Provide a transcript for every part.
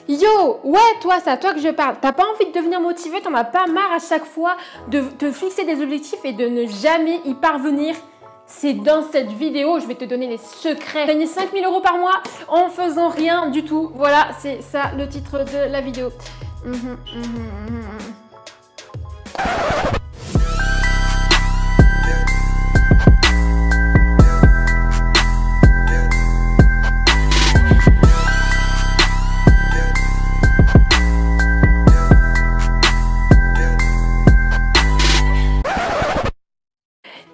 Yo, ouais, toi, c'est à toi que je parle. T'as pas envie de devenir motivé, t'en as pas marre à chaque fois de te fixer des objectifs et de ne jamais y parvenir. C'est dans cette vidéo, je vais te donner les secrets. Gagner 5 000 € par mois en faisant rien du tout. Voilà, c'est ça le titre de la vidéo.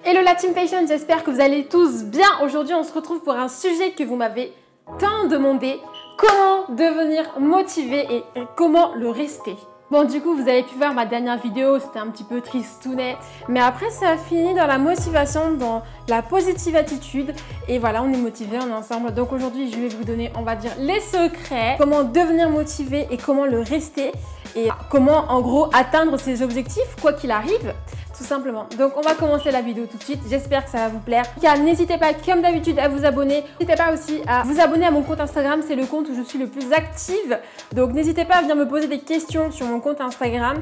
Hello la Team Passion, j'espère que vous allez tous bien. Aujourd'hui, on se retrouve pour un sujet que vous m'avez tant demandé. Comment devenir motivé et comment le rester. Bon, du coup, vous avez pu voir ma dernière vidéo, c'était un petit peu tristounet. Mais après, ça a fini dans la motivation, dans la positive attitude. Et voilà, on est motivé, on est ensemble. Donc aujourd'hui, je vais vous donner, on va dire, les secrets. Comment devenir motivé et comment le rester. Et comment, en gros, atteindre ses objectifs, quoi qu'il arrive. Tout simplement. Donc on va commencer la vidéo tout de suite. J'espère que ça va vous plaire. N'hésitez pas comme d'habitude à vous abonner. N'hésitez pas aussi à vous abonner à mon compte Instagram. C'est le compte où je suis le plus active. Donc n'hésitez pas à venir me poser des questions sur mon compte Instagram.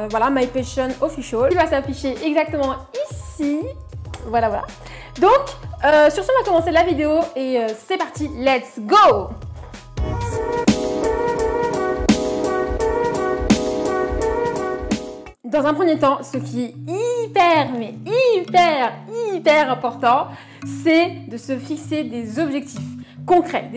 Voilà, My Passion Official. Il va s'afficher exactement ici. Voilà, voilà. Donc sur ce, on va commencer la vidéo et c'est parti. Let's go! Dans un premier temps, ce qui est hyper important, c'est de se fixer des objectifs concrets,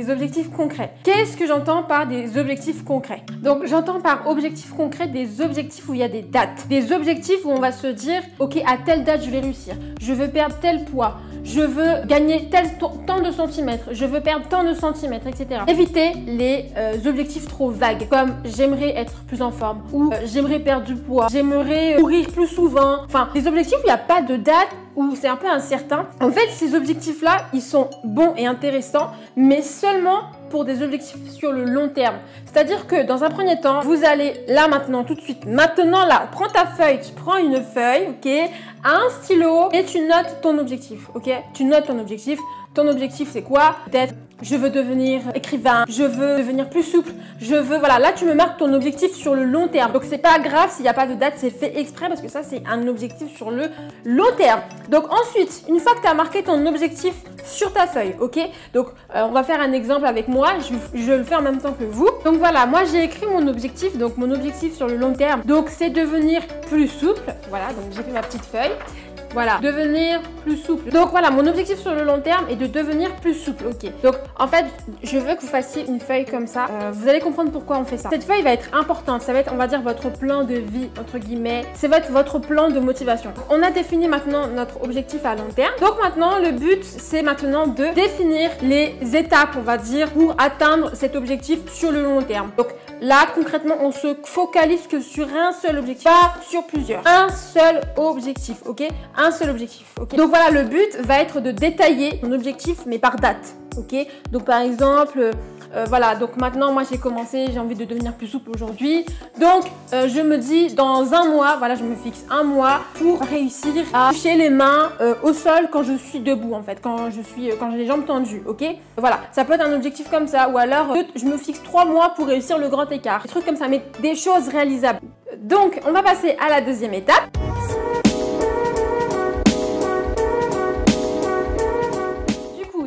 Qu'est-ce que j'entends par des objectifs concrets? Donc, j'entends par objectifs concrets des objectifs où il y a des dates. Des objectifs où on va se dire, ok, à telle date, je vais réussir. Je veux perdre tel poids. Je veux gagner tant de centimètres. Je veux perdre tant de centimètres, etc. Évitez les objectifs trop vagues, comme j'aimerais être plus en forme ou j'aimerais perdre du poids, j'aimerais courir plus souvent. Enfin, les objectifs où il n'y a pas de date, où c'est un peu incertain. En fait, ces objectifs-là, ils sont bons et intéressants, mais seulement pour des objectifs sur le long terme. C'est-à-dire que dans un premier temps, vous allez là maintenant, tout de suite, maintenant là, prends ta feuille, tu prends une feuille, ok, un stylo et tu notes ton objectif, ok? Tu notes ton objectif. Ton objectif, c'est quoi? Peut-être, je veux devenir écrivain, je veux devenir plus souple, je veux, voilà, là tu me marques ton objectif sur le long terme. Donc c'est pas grave s'il n'y a pas de date, c'est fait exprès parce que ça c'est un objectif sur le long terme. Donc ensuite, une fois que tu as marqué ton objectif sur ta feuille, ok? Donc on va faire un exemple avec moi, je le fais en même temps que vous. Donc voilà, moi j'ai écrit mon objectif, donc mon objectif sur le long terme, donc c'est devenir plus souple. Voilà, donc j'ai fait ma petite feuille. Voilà, devenir plus souple. Donc voilà, mon objectif sur le long terme est de devenir plus souple, ok. Donc en fait, je veux que vous fassiez une feuille comme ça. Vous allez comprendre pourquoi on fait ça. Cette feuille va être importante, ça va être, on va dire, votre plan de vie, entre guillemets. C'est votre plan de motivation. On a défini maintenant notre objectif à long terme. Donc maintenant, le but, c'est maintenant de définir les étapes, on va dire, pour atteindre cet objectif sur le long terme. Donc là, concrètement, on se focalise que sur un seul objectif, pas sur plusieurs. Un seul objectif, ok? Un seul objectif, ok? Donc voilà, le but va être de détailler mon objectif, mais par date, ok? Donc par exemple, voilà, donc maintenant, moi j'ai commencé, j'ai envie de devenir plus souple aujourd'hui. Donc je me dis, dans un mois, voilà, je me fixe un mois pour réussir à toucher les mains au sol quand je suis debout, en fait, quand j'ai les jambes tendues, ok? Voilà, ça peut être un objectif comme ça, ou alors je me fixe 3 mois pour réussir le grand écart, des trucs comme ça, mais des choses réalisables. Donc, on va passer à la deuxième étape.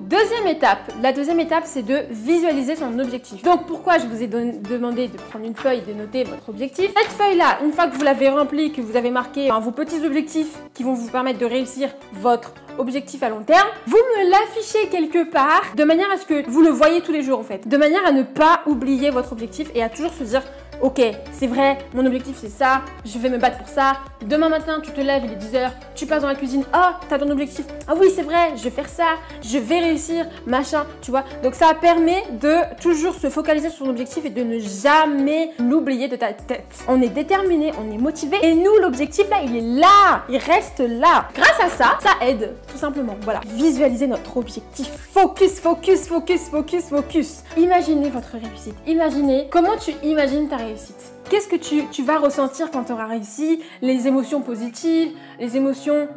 Deuxième étape, la deuxième étape, c'est de visualiser son objectif. Donc pourquoi je vous ai demandé de prendre une feuille et de noter votre objectif? Cette feuille-là, une fois que vous l'avez remplie, que vous avez marqué vos petits objectifs qui vont vous permettre de réussir votre objectif à long terme, vous me l'affichez quelque part de manière à ce que vous le voyez tous les jours en fait. De manière à ne pas oublier votre objectif et à toujours se dire ok, c'est vrai, mon objectif c'est ça, je vais me battre pour ça. Demain matin, tu te lèves, il est 10 h, tu passes dans la cuisine, oh, t'as ton objectif. Ah oui, c'est vrai, je vais faire ça, je vais réussir, machin, tu vois. Donc ça permet de toujours se focaliser sur son objectif et de ne jamais l'oublier de ta tête. On est déterminé, on est motivé et nous, l'objectif là, il est là, il reste là. Grâce à ça, ça aide, tout simplement. Voilà, visualiser notre objectif. Focus, focus, focus, focus, focus. Imaginez votre réussite. Imaginez comment tu imagines ta réussite. Qu'est-ce que tu vas ressentir quand tu auras réussi? Les émotions positives, les émotions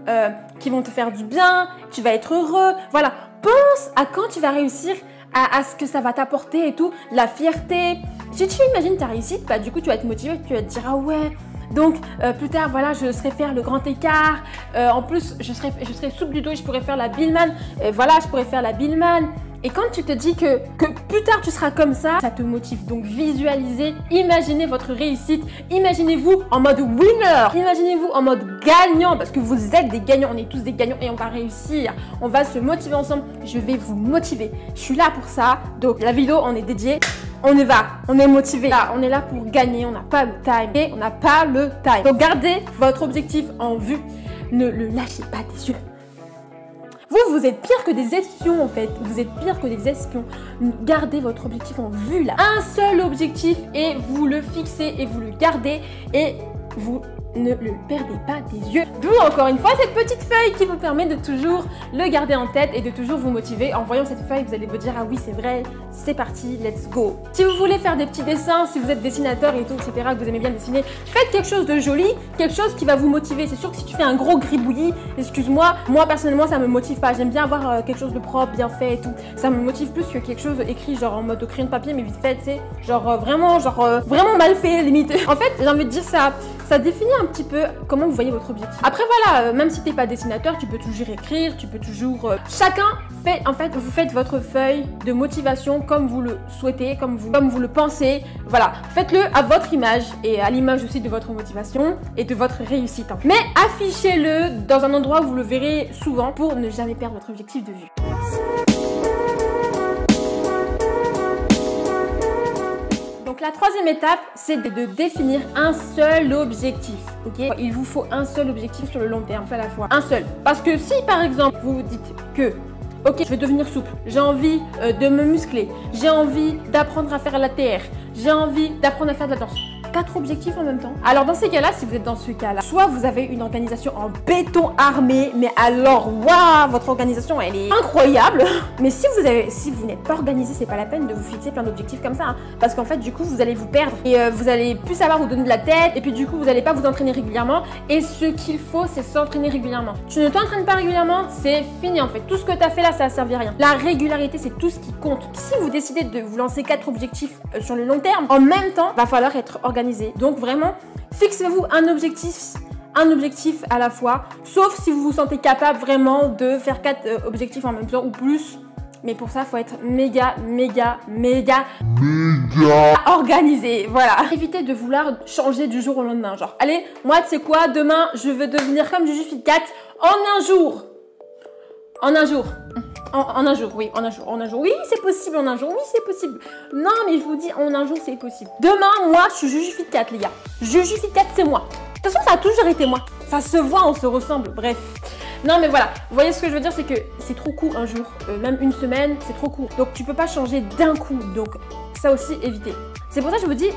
qui vont te faire du bien, tu vas être heureux. Voilà, pense à quand tu vas réussir, à ce que ça va t'apporter et tout, la fierté, Si tu imagines ta réussite, bah du coup tu vas être motivé, tu vas te dire ah ouais. Donc plus tard voilà je serai faire le grand écart, en plus je serai souple du dos et je pourrais faire la Billman, voilà je pourrais faire la Billman. Et quand tu te dis que plus tard tu seras comme ça te motive. Donc visualisez, imaginez votre réussite, imaginez-vous en mode winner, imaginez-vous en mode gagnant parce que vous êtes des gagnants, on est tous des gagnants et on va réussir, on va se motiver ensemble, je vais vous motiver, je suis là pour ça. Donc la vidéo on est dédiée. On y va, on est motivé. Là, on est là pour gagner, on n'a pas le time. Et on n'a pas le time. Donc gardez votre objectif en vue. Ne le lâchez pas des yeux. Vous êtes pire que des espions en fait. Vous êtes pire que des espions. Gardez votre objectif en vue là. Un seul objectif et vous le fixez et vous le gardez et vous ne le perdez pas des yeux. D'où encore une fois cette petite feuille qui vous permet de toujours le garder en tête et de toujours vous motiver. En voyant cette feuille, vous allez vous dire ah oui c'est vrai, c'est parti, let's go. Si vous voulez faire des petits dessins, si vous êtes dessinateur et tout, etc., que vous aimez bien dessiner, faites quelque chose de joli, quelque chose qui va vous motiver. C'est sûr que si tu fais un gros gribouillis, excuse-moi, moi personnellement ça me motive pas. J'aime bien avoir quelque chose de propre, bien fait et tout. Ça me motive plus que quelque chose écrit genre en mode au crayon de papier mais vite fait, tu sais, genre vraiment mal fait limite. En fait, j'ai envie de dire ça définit un petit peu comment vous voyez votre objectif. Après voilà, même si t'es pas dessinateur, tu peux toujours écrire, tu peux toujours... Chacun fait, en fait, vous faites votre feuille de motivation comme vous le souhaitez, comme vous le pensez. Voilà, faites-le à votre image et à l'image aussi de votre motivation et de votre réussite. Mais affichez-le dans un endroit où vous le verrez souvent pour ne jamais perdre votre objectif de vue. Donc la troisième étape, c'est de définir un seul objectif, ok? Il vous faut un seul objectif sur le long terme, à la fois, un seul. Parce que si par exemple, vous vous dites que, ok, je vais devenir souple, j'ai envie de me muscler, j'ai envie d'apprendre à faire la TR, j'ai envie d'apprendre à faire de la danse. 4 objectifs en même temps. Alors dans ces cas-là, si vous êtes dans ce cas-là, soit vous avez une organisation en béton armé, mais alors waouh, votre organisation elle est incroyable. Mais si vous n'êtes pas organisé, c'est pas la peine de vous fixer plein d'objectifs comme ça, hein, parce qu'en fait du coup vous allez vous perdre et vous allez plus savoir vous donner de la tête et puis du coup vous n'allez pas vous entraîner régulièrement. Et ce qu'il faut, c'est s'entraîner régulièrement. Tu ne t'entraînes pas régulièrement, c'est fini en fait. Tout ce que tu as fait là, ça ne servi à rien. La régularité, c'est tout ce qui compte. Si vous décidez de vous lancer 4 objectifs sur le long terme, en même temps, va falloir être organisé. Donc vraiment, fixez-vous un objectif à la fois, sauf si vous vous sentez capable vraiment de faire 4 objectifs en même temps ou plus. Mais pour ça, il faut être méga organisé. Voilà. Évitez de vouloir changer du jour au lendemain. Genre, allez, moi, tu sais quoi, demain, je veux devenir comme Juju Fit Cat en un jour. En un jour. En un jour, oui, en un jour. Oui, c'est possible en un jour. Oui, c'est possible. Non, mais je vous dis, en un jour, c'est possible. Demain, moi, je suis Juju Fit Cat, les gars. Juju Fit Cat, c'est moi. De toute façon, ça a toujours été moi. Ça se voit, on se ressemble. Bref. Non, mais voilà. Vous voyez ce que je veux dire, c'est que c'est trop court un jour. Même une semaine, c'est trop court. Donc, tu peux pas changer d'un coup. Donc, ça aussi, évitez. C'est pour ça que je vous dis,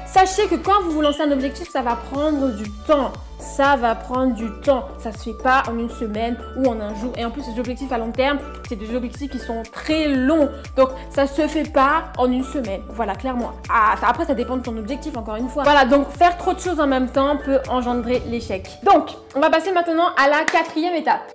sachez que quand vous vous lancez un objectif, ça va prendre du temps. Ça va prendre du temps. Ça se fait pas en une semaine ou en un jour. Et en plus, ces objectifs à long terme, c'est des objectifs qui sont très longs. Donc, ça se fait pas en une semaine. Voilà, clairement. Ah, après, ça dépend de ton objectif, encore une fois. Voilà, donc faire trop de choses en même temps peut engendrer l'échec. Donc, on va passer maintenant à la 4e étape.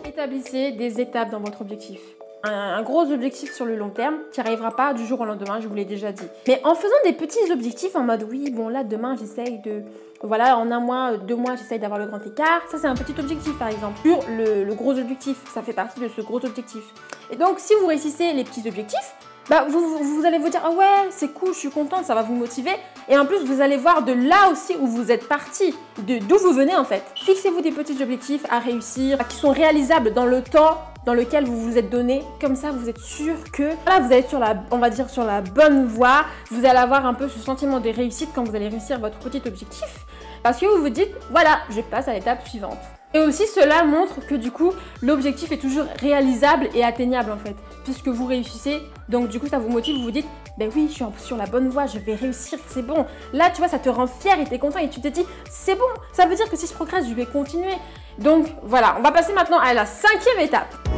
Établissez des étapes dans votre objectif. Un gros objectif sur le long terme qui n'arrivera pas du jour au lendemain, je vous l'ai déjà dit. Mais en faisant des petits objectifs en mode oui, bon là demain j'essaye de... Voilà, en un mois, 2 mois, j'essaye d'avoir le grand écart. Ça, c'est un petit objectif par exemple. Sur le gros objectif, ça fait partie de ce gros objectif. Et donc, si vous réussissez les petits objectifs, bah, vous allez vous dire, ah ouais, c'est cool, je suis contente, ça va vous motiver. Et en plus, vous allez voir de là aussi où vous êtes parti, d'où vous venez en fait. Fixez-vous des petits objectifs à réussir, qui sont réalisables dans le temps dans lequel vous vous êtes donné. Comme ça, vous êtes sûr que là, vous allez être sur la, on va dire, sur la bonne voie. Vous allez avoir un peu ce sentiment de réussite quand vous allez réussir votre petit objectif. Parce que vous vous dites, voilà, je passe à l'étape suivante. Et aussi, cela montre que du coup, l'objectif est toujours réalisable et atteignable en fait, puisque vous réussissez. Donc du coup, ça vous motive, vous vous dites, ben oui, je suis sur la bonne voie, je vais réussir, c'est bon. Là, tu vois, ça te rend fier et tu es content et tu te dis, c'est bon, ça veut dire que si je progresse, je vais continuer. Donc voilà, on va passer maintenant à la 5e étape. Du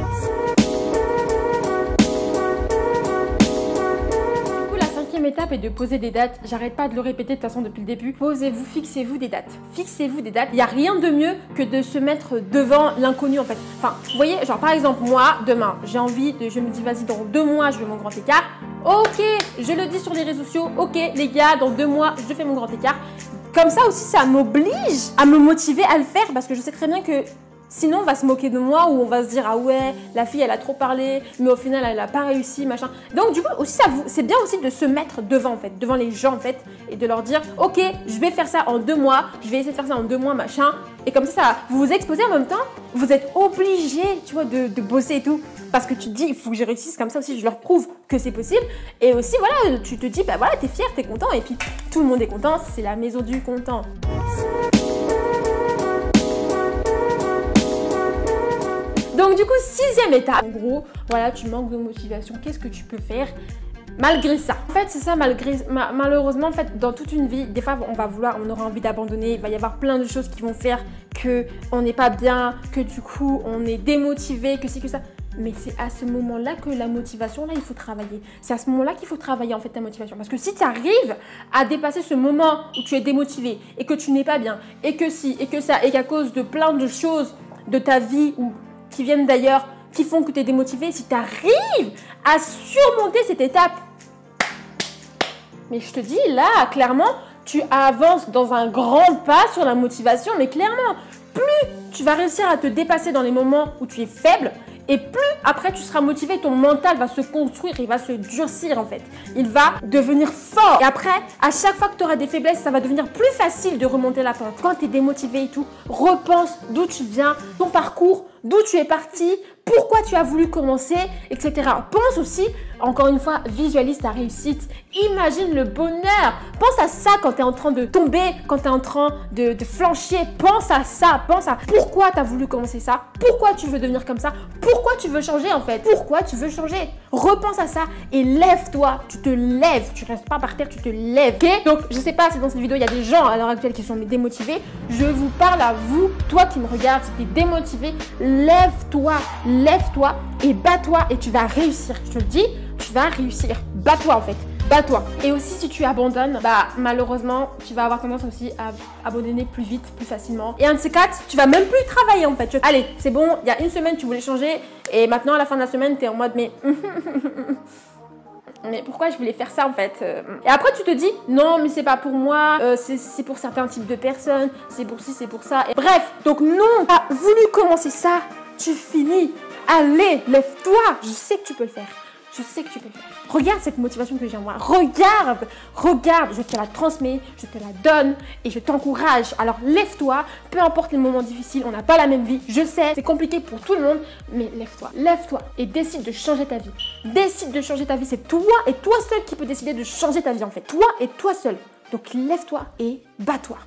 coup, la 5e étape est de poser des dates. J'arrête pas de le répéter de toute façon depuis le début. Posez-vous, fixez-vous des dates. Fixez-vous des dates. Il n'y a rien de mieux que de se mettre devant l'inconnu en fait. Enfin, vous voyez, genre par exemple, moi, demain, j'ai envie de, je me dis, vas-y, dans 2 mois, je veux mon grand écart. Ok, je le dis sur les réseaux sociaux. Ok, les gars, dans 2 mois, je fais mon grand écart. Comme ça aussi, ça m'oblige à me motiver à le faire parce que je sais très bien que sinon, on va se moquer de moi ou on va se dire ah ouais, la fille, elle a trop parlé, mais au final, elle n'a pas réussi, machin. Donc, du coup, aussi, c'est bien aussi de se mettre devant, en fait, devant les gens, en fait, et de leur dire ok, je vais faire ça en 2 mois, je vais essayer de faire ça en 2 mois, machin. Et comme ça, vous vous exposez en même temps, vous êtes obligé, tu vois, de bosser et tout. Parce que tu te dis, il faut que je réussisse comme ça aussi, je leur prouve que c'est possible. Et aussi, voilà, tu te dis, bah voilà, t'es fier, t'es content. Et puis, tout le monde est content, c'est la maison du content. Donc du coup, 6e étape, en gros, voilà, tu manques de motivation, qu'est-ce que tu peux faire malgré ça? En fait, c'est ça, malheureusement, en fait, dans toute une vie, des fois, on aura envie d'abandonner, il va y avoir plein de choses qui vont faire qu'on n'est pas bien, que du coup, on est démotivé, que c'est que ça. Mais c'est à ce moment-là que la motivation, là, il faut travailler. C'est à ce moment-là qu'il faut travailler, en fait, ta motivation. Parce que si tu arrives à dépasser ce moment où tu es démotivé et que tu n'es pas bien, et que si, et que ça, et qu'à cause de plein de choses de ta vie ou qui viennent d'ailleurs, qui font que tu es démotivé, si tu arrives à surmonter cette étape, mais je te dis, là, clairement, tu avances dans un grand pas sur la motivation, mais clairement, plus tu vas réussir à te dépasser dans les moments où tu es faible, et plus après tu seras motivé, ton mental va se construire, il va se durcir en fait. Il va devenir fort. Et après, à chaque fois que tu auras des faiblesses, ça va devenir plus facile de remonter la pente. Quand tu es démotivé et tout, repense d'où tu viens, ton parcours, d'où tu es parti, pourquoi tu as voulu commencer, etc. Pense aussi, encore une fois, visualise ta réussite. Imagine le bonheur. Pense à ça quand tu es en train de tomber, quand tu es en train de flancher. Pense à ça. Pense à pourquoi tu as voulu commencer ça, pourquoi tu veux devenir comme ça, pourquoi tu veux changer en fait, pourquoi tu veux changer. Repense à ça et lève-toi. Tu te lèves. Tu restes pas par terre, tu te lèves. Ok? Donc, je sais pas si dans cette vidéo, il y a des gens à l'heure actuelle qui sont démotivés. Je vous parle à vous, toi qui me regardes, si tu es démotivé, lève-toi. Lève-toi et bats-toi et tu vas réussir. Je te le dis, tu vas réussir. Bats-toi en fait. Bats-toi. Et aussi si tu abandonnes, bah malheureusement, tu vas avoir tendance aussi à abandonner plus vite, plus facilement. Et un de ces 4, tu vas même plus travailler en fait. Allez, c'est bon, il y a une semaine tu voulais changer et maintenant à la fin de la semaine, tu es en mode mais... mais pourquoi je voulais faire ça en fait? Et après tu te dis non mais c'est pas pour moi, c'est pour certains types de personnes, c'est pour ci, c'est pour ça. Et bref, donc non, tu as voulu commencer ça, tu finis. Allez, lève-toi. Je sais que tu peux le faire. Je sais que tu peux le faire. Regarde cette motivation que j'ai en moi. Regarde, je te la transmets, je te la donne et je t'encourage. Alors lève-toi, peu importe les moments difficiles, on n'a pas la même vie. Je sais, c'est compliqué pour tout le monde, mais lève-toi. Lève-toi et décide de changer ta vie. Décide de changer ta vie. C'est toi et toi seul qui peux décider de changer ta vie en fait. Toi et toi seul. Donc lève-toi et bats-toi.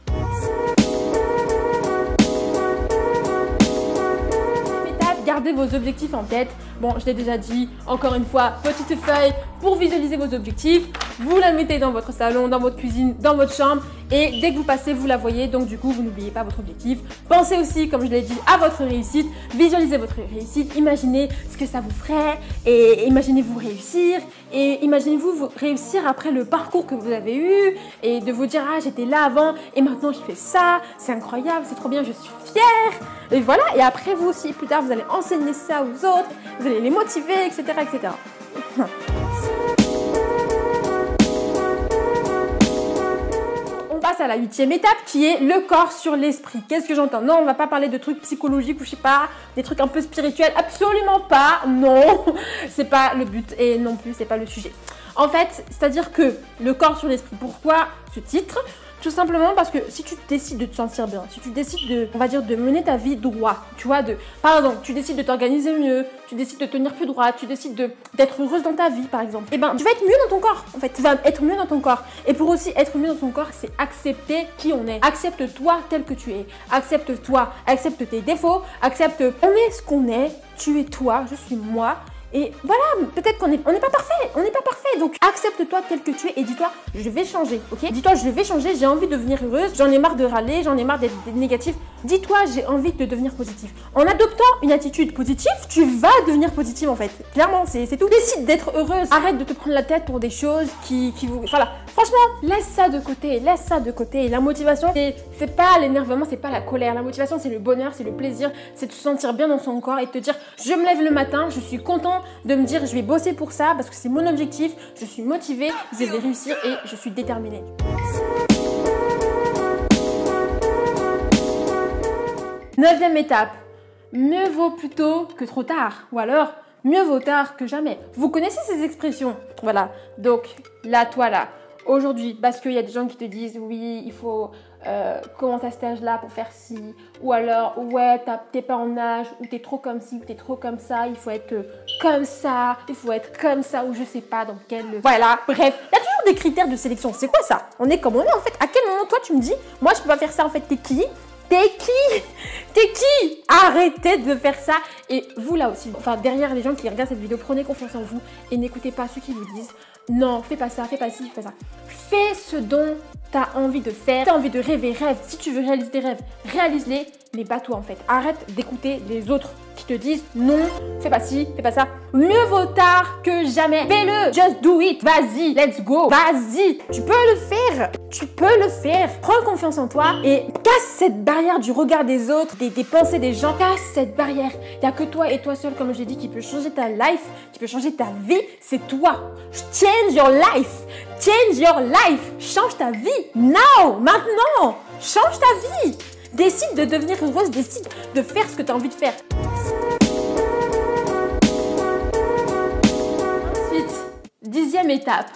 Gardez vos objectifs en tête. Bon, je l'ai déjà dit, encore une fois, petite feuille pour visualiser vos objectifs. Vous la mettez dans votre salon, dans votre cuisine, dans votre chambre et dès que vous passez, vous la voyez. Donc du coup, vous n'oubliez pas votre objectif. Pensez aussi, comme je l'ai dit, à votre réussite. Visualisez votre réussite. Imaginez ce que ça vous ferait et imaginez-vous réussir. Et imaginez-vous réussir après le parcours que vous avez eu et de vous dire « Ah, j'étais là avant et maintenant je fais ça. C'est incroyable, c'est trop bien, je suis fière. » Et voilà, et après vous aussi, plus tard, vous allez enseigner ça aux autres, vous allez les motiver, etc. etc. On passe à la 8e étape qui est le corps sur l'esprit. Qu'est-ce que j'entends? Non, on va pas parler de trucs psychologiques ou je sais pas, des trucs un peu spirituels. Absolument pas, non. C'est pas le but et non plus, c'est pas le sujet. En fait, c'est-à-dire que le corps sur l'esprit, pourquoi ce titre? Tout simplement parce que si tu décides de te sentir bien, si tu décides de, on va dire, de mener ta vie droit, tu vois, par exemple, tu décides de t'organiser mieux, tu décides de tenir plus droit, tu décides d'être heureuse dans ta vie, par exemple, et ben, tu vas être mieux dans ton corps, en fait, tu vas être mieux dans ton corps. Et pour aussi être mieux dans ton corps, c'est accepter qui on est. Accepte-toi tel que tu es. Accepte-toi, accepte tes défauts, accepte, on est ce qu'on est, tu es toi, je suis moi. Et voilà, peut-être qu'on n'est pas parfait, on n'est pas parfait. Donc accepte-toi tel que tu es et dis-toi, je vais changer, ok? Dis-toi, je vais changer, j'ai envie de devenir heureuse, j'en ai marre de râler, j'en ai marre d'être négatif. Dis-toi, j'ai envie de devenir positif. En adoptant une attitude positive, tu vas devenir positive en fait. Clairement, c'est tout. Décide d'être heureuse. Arrête de te prendre la tête pour des choses qui vous... Voilà, franchement, laisse ça de côté, laisse ça de côté. La motivation, c'est pas l'énervement, c'est pas la colère. La motivation, c'est le bonheur, c'est le plaisir, c'est de se sentir bien dans son corps et de te dire, je me lève le matin, je suis content de me dire, je vais bosser pour ça parce que c'est mon objectif, je suis motivée, je vais réussir et je suis déterminée. 9e étape, mieux vaut plus tôt que trop tard, ou alors mieux vaut tard que jamais. Vous connaissez ces expressions? Voilà, donc là, toi là, aujourd'hui, parce qu'il y a des gens qui te disent oui, il faut commencer à cet âge-là pour faire ci, ou alors ouais, t'es pas en âge, ou t'es trop comme ci, ou t'es trop comme ça, il faut être comme ça, il faut être comme ça, ou je sais pas dans quel... Voilà, bref, il y a toujours des critères de sélection. C'est quoi ça? On est comme on est en fait. À quel moment toi tu me dis, moi je peux pas faire ça en fait, t'es qui? T'es qui? T'es qui? Arrêtez de faire ça. Et vous là aussi, enfin derrière les gens qui regardent cette vidéo, prenez confiance en vous et n'écoutez pas ceux qui vous disent non, fais pas ça, fais pas ci, fais pas ça. Fais ce dont t'as envie de faire. T'as envie de rêver, rêve. Si tu veux réaliser tes rêves, réalise-les, mais bats-toi en fait. Arrête d'écouter les autres qui te disent non, fais pas ci, fais pas ça. Mieux vaut tard que jamais. Fais-le, just do it. Vas-y, let's go. Vas-y, tu peux le faire. Tu peux le faire. Prends confiance en toi et casse cette barrière du regard des autres, des pensées des gens. Casse cette barrière. Il n'y a que toi et toi seul, comme j'ai dit, qui peut changer ta life, qui peut changer ta vie. C'est toi. Change your life. Change your life. Change ta vie. Now. Maintenant. Change ta vie. Décide de devenir heureuse. Décide de faire ce que tu as envie de faire. Ensuite, 10e étape.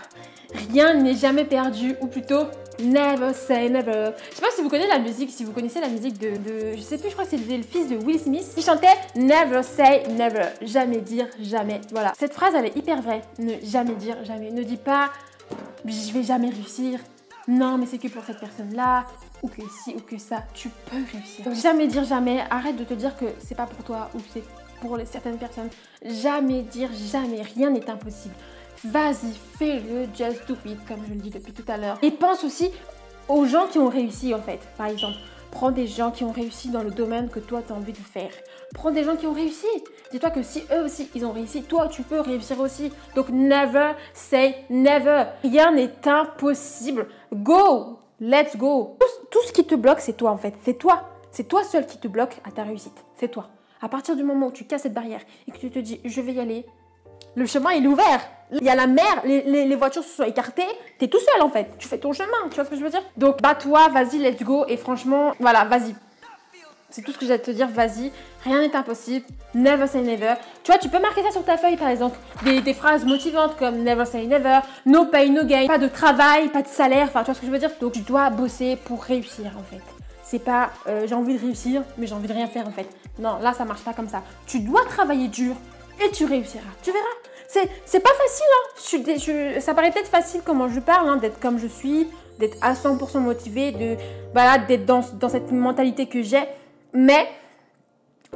Rien n'est jamais perdu, ou plutôt never say never. Je sais pas si vous connaissez la musique, si vous connaissez la musique de je sais plus, je crois que c'était le fils de Will Smith. Il chantait never say never, jamais dire jamais. Voilà, cette phrase elle est hyper vraie. Ne jamais dire jamais. Ne dis pas je vais jamais réussir. Non, mais c'est que pour cette personne-là, ou que si, ou que ça, tu peux réussir. Donc, jamais dire jamais. Arrête de te dire que c'est pas pour toi ou c'est pour certaines personnes. Jamais dire jamais. Rien n'est impossible. Vas-y, fais-le, just do it, comme je le dis depuis tout à l'heure. Et pense aussi aux gens qui ont réussi en fait. Par exemple, prends des gens qui ont réussi dans le domaine que toi tu as envie de faire. Prends des gens qui ont réussi. Dis-toi que si eux aussi ils ont réussi, toi tu peux réussir aussi. Donc never say never. Rien n'est impossible. Go, let's go. Tout ce qui te bloque, c'est toi en fait. C'est toi. C'est toi seul qui te bloque à ta réussite. C'est toi. À partir du moment où tu casses cette barrière et que tu te dis je vais y aller, le chemin il est ouvert. Il y a la mer, les voitures se sont écartées. T'es tout seul en fait. Tu fais ton chemin, tu vois ce que je veux dire? Donc bats-toi, vas-y, let's go. Et franchement, voilà, vas-y. C'est tout ce que j'ai à te dire, vas-y. Rien n'est impossible. Never say never. Tu vois, tu peux marquer ça sur ta feuille par exemple. Des phrases motivantes comme never say never, no pain, no gain, pas de travail, pas de salaire. Enfin, tu vois ce que je veux dire? Donc tu dois bosser pour réussir en fait. C'est pas j'ai envie de réussir, mais j'ai envie de rien faire en fait. Non, là ça marche pas comme ça. Tu dois travailler dur et tu réussiras. Tu verras. C'est pas facile, hein. Ça paraît peut-être facile comment je parle, hein, d'être comme je suis, d'être à 100% motivée, voilà, d'être dans cette mentalité que j'ai. Mais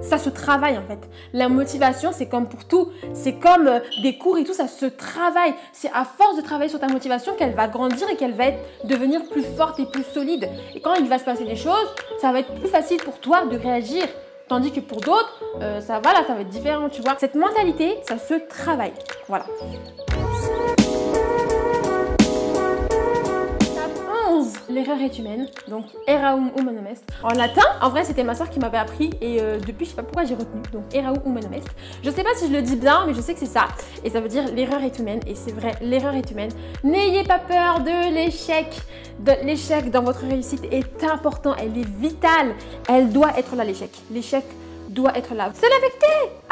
ça se travaille en fait. La motivation, c'est comme pour tout. C'est comme des cours et tout, ça se travaille. C'est à force de travailler sur ta motivation qu'elle va grandir et qu'elle va devenir plus forte et plus solide. Et quand il va se passer des choses, ça va être plus facile pour toi de réagir. Tandis que pour d'autres, ça va être différent, tu vois. Cette mentalité, ça se travaille. Voilà. L'erreur est humaine, donc erraum humanum est. En latin, en vrai, c'était ma soeur qui m'avait appris et depuis, je sais pas pourquoi j'ai retenu. Donc erraum humanum est. Je sais pas si je le dis bien, mais je sais que c'est ça. Et ça veut dire l'erreur est humaine. Et c'est vrai, l'erreur est humaine. N'ayez pas peur de l'échec. L'échec dans votre réussite est important. Elle est vitale. Elle doit être là, l'échec. L'échec doit être là. C'est la vérité.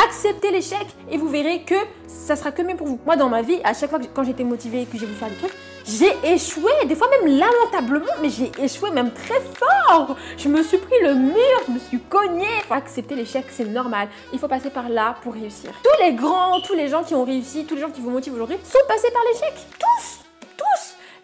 Acceptez l'échec et vous verrez que ça sera que mieux pour vous. Moi, dans ma vie, à chaque fois quand j'étais motivée et que j'ai voulu faire des trucs, j'ai échoué, des fois même lamentablement, mais j'ai échoué même très fort. Je me suis pris le mur, je me suis cognée. Il faut accepter l'échec, c'est normal. Il faut passer par là pour réussir. Tous les grands, tous les gens qui ont réussi, tous les gens qui vous motivent aujourd'hui sont passés par l'échec. Tous.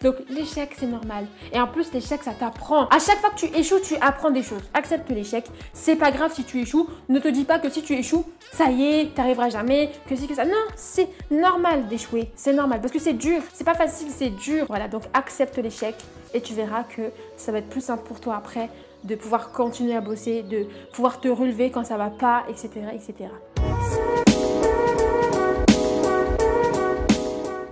Donc l'échec, c'est normal. Et en plus, l'échec, ça t'apprend. À chaque fois que tu échoues, tu apprends des choses. Accepte l'échec. C'est pas grave si tu échoues. Ne te dis pas que si tu échoues, ça y est, t'arriveras jamais, que si, que ça. Non, c'est normal d'échouer. C'est normal parce que c'est dur. C'est pas facile, c'est dur. Voilà, donc accepte l'échec et tu verras que ça va être plus simple pour toi après de pouvoir continuer à bosser, de pouvoir te relever quand ça va pas, etc., etc.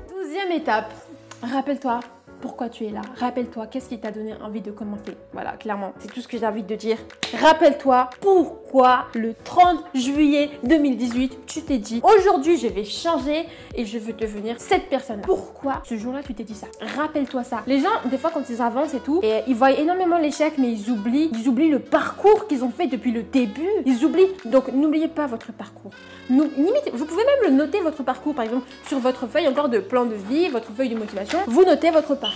12e étape, rappelle-toi pourquoi tu es là. Rappelle-toi qu'est-ce qui t'a donné envie de commencer. Voilà, clairement, c'est tout ce que j'ai envie de dire. Rappelle-toi pourquoi le 30 juillet 2018, tu t'es dit aujourd'hui je vais changer et je veux devenir cette personne. Pourquoi ce jour-là tu t'es dit ça? Rappelle-toi ça. Les gens, des fois quand ils avancent et tout, et ils voient énormément l'échec, mais ils oublient le parcours qu'ils ont fait depuis le début. Ils oublient. Donc n'oubliez pas votre parcours. Limite, vous pouvez même le noter votre parcours, par exemple, sur votre feuille encore de plan de vie, votre feuille de motivation. Vous notez votre parcours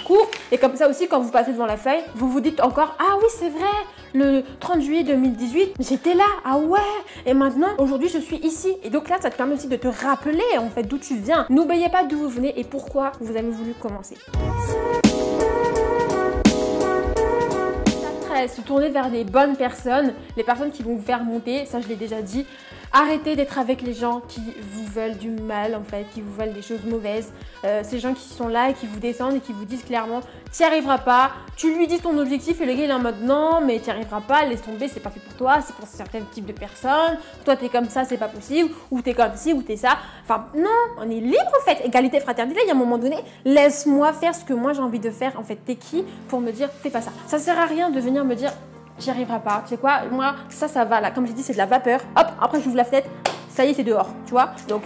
et comme ça aussi, quand vous passez devant la feuille, vous vous dites encore « Ah oui, c'est vrai, le 30 juillet 2018, j'étais là, ah ouais, et maintenant, aujourd'hui, je suis ici. » Et donc là, ça te permet aussi de te rappeler, en fait, d'où tu viens. N'oubliez pas d'où vous venez et pourquoi vous avez voulu commencer. Se tourner vers les bonnes personnes, les personnes qui vont vous faire monter, ça je l'ai déjà dit. Arrêtez d'être avec les gens qui vous veulent du mal en fait, qui vous veulent des choses mauvaises. Ces gens qui sont là et qui vous descendent et qui vous disent clairement tu n'y arriveras pas. Tu lui dis ton objectif et le gars il est en mode non mais tu n'y arriveras pas, laisse tomber, c'est pas fait pour toi, c'est pour certains types de personnes. Toi t'es comme ça, c'est pas possible, ou t'es comme ci, ou t'es ça. Enfin non, on est libre en fait, égalité, fraternité. Il y a un moment donné, laisse-moi faire ce que moi j'ai envie de faire. En fait, t'es qui pour me dire fais pas ça? Ça sert à rien de venir me dire tu n'y arriveras pas, tu sais quoi, moi ça va là, comme j'ai dit c'est de la vapeur, hop, après j'ouvre la fenêtre, ça y est c'est dehors, tu vois, donc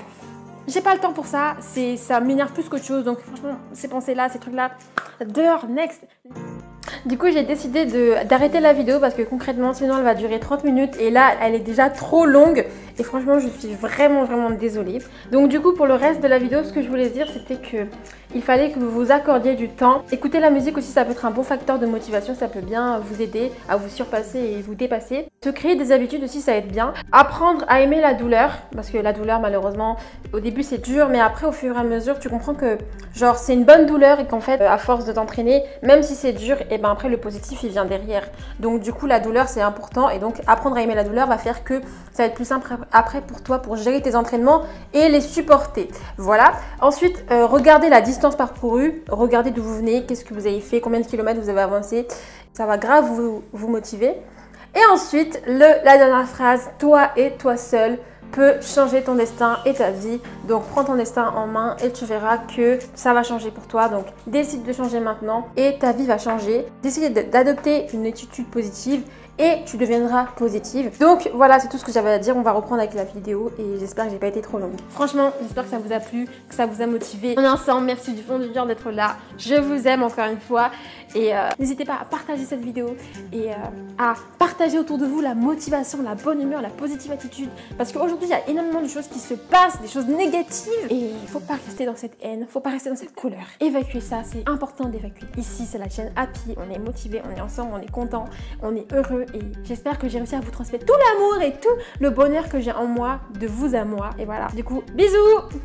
j'ai pas le temps pour ça, ça m'énerve plus qu'autre chose, donc franchement ces pensées là, ces trucs là, dehors, next. Du coup j'ai décidé d'arrêter la vidéo parce que concrètement sinon elle va durer 30 minutes et là elle est déjà trop longue et franchement je suis vraiment désolée. Donc du coup pour le reste de la vidéo ce que je voulais dire c'était que il fallait que vous vous accordiez du temps. Écouter la musique aussi ça peut être un bon facteur de motivation, ça peut bien vous aider à vous surpasser et vous dépasser. Se créer des habitudes aussi ça aide bien. Apprendre à aimer la douleur parce que la douleur malheureusement au début c'est dur mais après au fur et à mesure tu comprends que genre c'est une bonne douleur et qu'en fait à force de t'entraîner même si c'est dur et ben après le positif il vient derrière. Donc du coup la douleur c'est important et donc apprendre à aimer la douleur va faire que ça va être plus simple après pour toi pour gérer tes entraînements et les supporter. Voilà. Ensuite regardez la distance parcourue, regardez d'où vous venez, qu'est-ce que vous avez fait, combien de kilomètres vous avez avancé, ça va grave vous motiver. Et ensuite la dernière phrase, toi et toi seul peut changer ton destin et ta vie. Donc prends ton destin en main et tu verras que ça va changer pour toi. Donc décide de changer maintenant et ta vie va changer. Décide d'adopter une attitude positive et tu deviendras positive. Donc voilà, c'est tout ce que j'avais à dire. On va reprendre avec la vidéo et j'espère que j'ai pas été trop longue. Franchement, j'espère que ça vous a plu, que ça vous a motivé. On est ensemble, merci du fond du cœur d'être là. Je vous aime encore une fois et n'hésitez pas à partager cette vidéo et à partager autour de vous la motivation, la bonne humeur, la positive attitude. Parce qu'aujourd'hui, il y a énormément de choses qui se passent, des choses négatives et il faut pas rester dans cette haine, faut pas rester dans cette colère. Évacuer ça, c'est important d'évacuer. Ici, c'est la chaîne Happy, on est motivé, on est ensemble, on est content, on est heureux. Et j'espère que j'ai réussi à vous transmettre tout l'amour et tout le bonheur que j'ai en moi, de vous à moi. Et voilà, du coup, bisous!